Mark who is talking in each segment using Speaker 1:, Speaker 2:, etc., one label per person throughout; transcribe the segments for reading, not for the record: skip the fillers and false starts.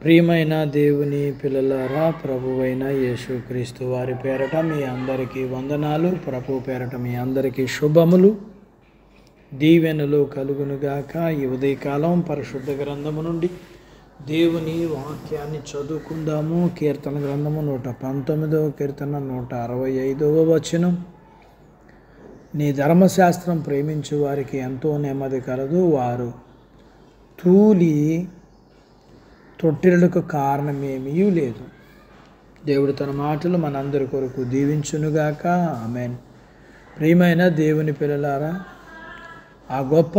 Speaker 1: ప్రియమైన దేవుని పిల్లలారా, ప్రభువైన యేసుక్రీస్తు వారి పేరట మీ అందరికీ వందనాలు. ప్రభు పేరట మీ అందరికీ శుభములు, దీవెనలు కలుగునుగాక. ఈ ఉదయకాలం పరిశుద్ధ గ్రంథము నుండి దేవుని వాక్యాన్ని చదువుకుందాము. కీర్తన గ్రంథము 119వ కీర్తన 165వ వచనం. నీ ధర్మశాస్త్రం ప్రేమించు వారికి ఎంతో నెమ్మది కలదు, వారు తూలి తొట్టిలకు కారణమేమీ లేదు. దేవుడు తన మాటలు మనందరి కొరకు దీవించునుగాక. ఆమేన్. ప్రియమైన దేవుని పిల్లలారా, ఆ గొప్ప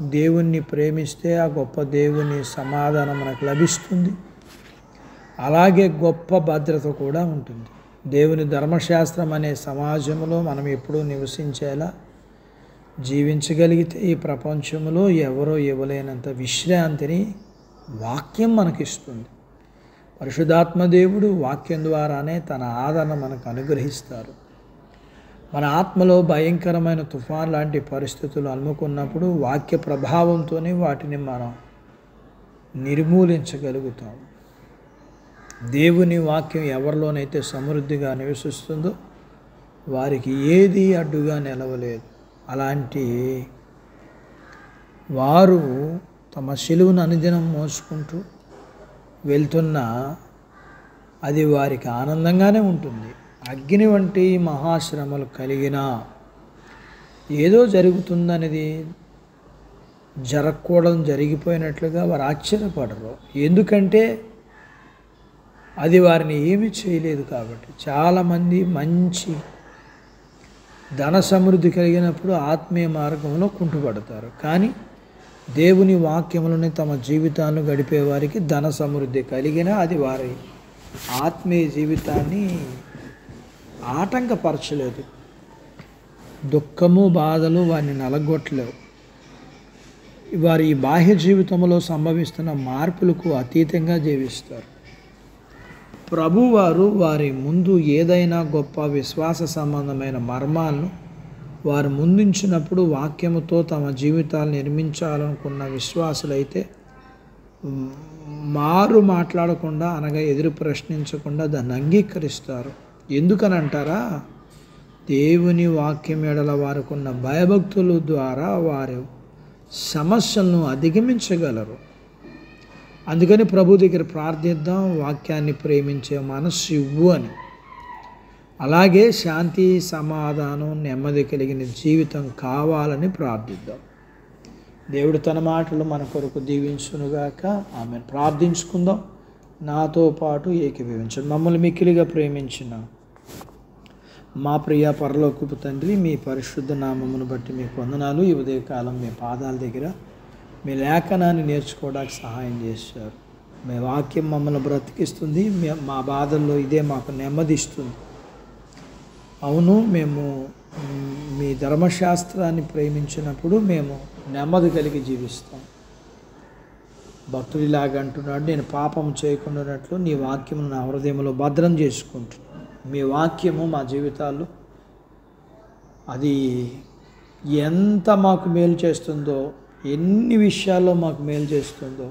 Speaker 1: దేవుణ్ణి ప్రేమిస్తే ఆ గొప్ప దేవుని సమాధానం మనకు లభిస్తుంది. అలాగే గొప్ప భద్రత కూడా ఉంటుంది. దేవుని ధర్మశాస్త్రం అనే సమాజంలో మనం ఎప్పుడూ నివసించేలా జీవించగలిగితే ఈ ప్రపంచంలో ఎవరో ఇవ్వలేనంత విశ్రాంతిని వాక్యం మనకిస్తుంది. పరిశుద్ధాత్మ దేవుడు వాక్యం ద్వారానే తన ఆదరణ మనకు అనుగ్రహిస్తారు. మన ఆత్మలో భయంకరమైన తుఫాన్ లాంటి పరిస్థితులు అలుముకున్నప్పుడు వాక్య ప్రభావంతోనే వాటిని మనం నిర్మూలించగలుగుతాం. దేవుని వాక్యం ఎవరిలోనైతే సమృద్ధిగా నివసిస్తుందో వారికి ఏది అడ్డుగా నిలవలేదు. అలాంటి వారు తమ శిలువను అనుదినం మోసుకుంటూ వెళ్తున్నా అది వారికి ఆనందంగానే ఉంటుంది. అగ్ని వంటి మహాశ్రమలు కలిగినా ఏదో జరుగుతుందనేది జరగకూడదు జరిగిపోయినట్లుగా వారు ఆశ్చర్యపడరు. ఎందుకంటే అది వారిని ఏమీ చేయలేదు కాబట్టి. చాలామంది మంచి ధన సమృద్ధి కలిగినప్పుడు ఆత్మీయ మార్గంలో కుంటుపడతారు. కానీ దేవుని వాక్యములని తమ జీవితాలను గడిపే వారికి ధన సమృద్ధి కలిగినా అది వారి ఆత్మీయ జీవితాన్ని ఆటంకపరచలేదు. దుఃఖము బాధలు వారిని నలగొట్టలేవు. వారి ఈ బాహ్య జీవితంలో సంభవిస్తున్న మార్పులకు అతీతంగా జీవిస్తారు. ప్రభువారు వారి ముందు ఏదైనా గొప్ప విశ్వాస సంబంధమైన మర్మాలను వారు ముందుంచినప్పుడు వాక్యముతో తమ జీవితాలు నిర్మించాలనుకున్న విశ్వాసులైతే మారు మాట్లాడకుండా అనగా ఎదురు ప్రశ్నించకుండా దాన్ని అంగీకరిస్తారు. ఎందుకని అంటారా? దేవుని వాక్యం ఎడల వారికున్న భయభక్తుల ద్వారా వారు సమస్యలను అధిగమించగలరు. అందుకని ప్రభు దగ్గర ప్రార్థిద్దాం, వాక్యాన్ని ప్రేమించే మనస్సు ఇవ్వు అని. అలాగే శాంతి, సమాధానం, నెమ్మది కలిగిన జీవితం కావాలని ప్రార్థిద్దాం. దేవుడు తన మాటలు మన కొరకు దీవించునుగాక. ఆమె ప్రార్థించుకుందాం. నాతో పాటు ఏకీభవించండి. మమ్మల్ని మిక్కిలిగా ప్రేమించిన మా ప్రియ పరలోకపు తండ్రి, మీ పరిశుద్ధ నామమును బట్టి మీకు వందనాలు. ఈ ఉదయకాలం మీ పాదాల దగ్గర మీ లేఖనాన్ని నేర్చుకోవడానికి సహాయం చేశారు. మీ వాక్యం మమ్మల్ని బ్రతికిస్తుంది. మా బాధల్లో ఇదే మాకు నెమ్మదిస్తుంది. అవును, మేము మీ ధర్మశాస్త్రాన్ని ప్రేమించినప్పుడు మేము నెమ్మది కలిగి జీవిస్తాం. భక్తుడు ఇలాగ అంటున్నాడు, నేను పాపం చేయకుండానట్లు నీ వాక్యమును నా హృదయంలో భద్రం చేసుకుంటున్నాను. మీ వాక్యము మా జీవితాల్లో అది ఎంత మాకు మేలు చేస్తుందో, ఎన్ని విషయాల్లో మాకు మేలు చేస్తుందో,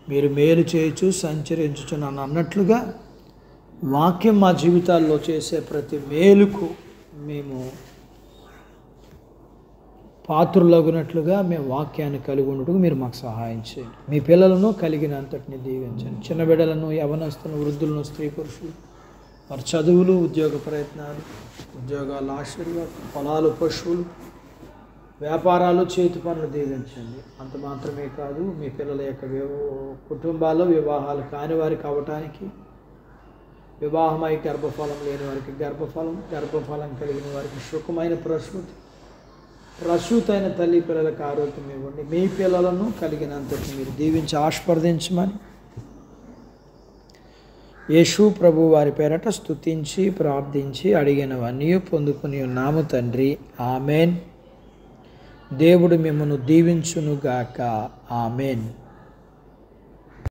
Speaker 1: మీరు మేలు చేయొచ్చు సంచరించు నన్ను అన్నట్లుగా వాక్యం మా జీవితాల్లో చేసే ప్రతి మేలుకు మేము పాత్రులగునట్లుగా మేము వాక్యాన్ని కలిగి ఉండటకు మీరు మాకు సహాయం చేయండి. మీ పిల్లలను కలిగినంతటిని దీవించండి. చిన్న బిడ్డలను, యవనస్తులను, వృద్ధులను, స్త్రీ పురుషులు, వారి చదువులు, ఉద్యోగ ప్రయత్నాలు, ఉద్యోగాలు ఆశీర్వాదం, పొలాలు, పశువులు, వ్యాపారాలు, చేతి పనులు దీవించండి. అంత మాత్రమే కాదు, మీ పిల్లల యొక్క కుటుంబాల్లో వివాహాలు కాని వారికి అవ్వటానికి, వివాహమై గర్భఫలం లేని వారికి గర్భఫలం కలిగిన వారికి సుఖమైన ప్రసూతైన తల్లి పిల్లలకు ఆరోగ్యం ఇవ్వండి. మీ పిల్లలను కలిగినంతటి మీరు దీవించి ఆశీర్వదించమని యేసు ప్రభు వారి పేరట స్తుతించి ప్రార్థించి అడిగినవన్నీ పొందుకుని ఉన్నాము తండ్రి. ఆమెన్. దేవుడు మిమ్మల్ని దీవించునుగాక. ఆమెన్.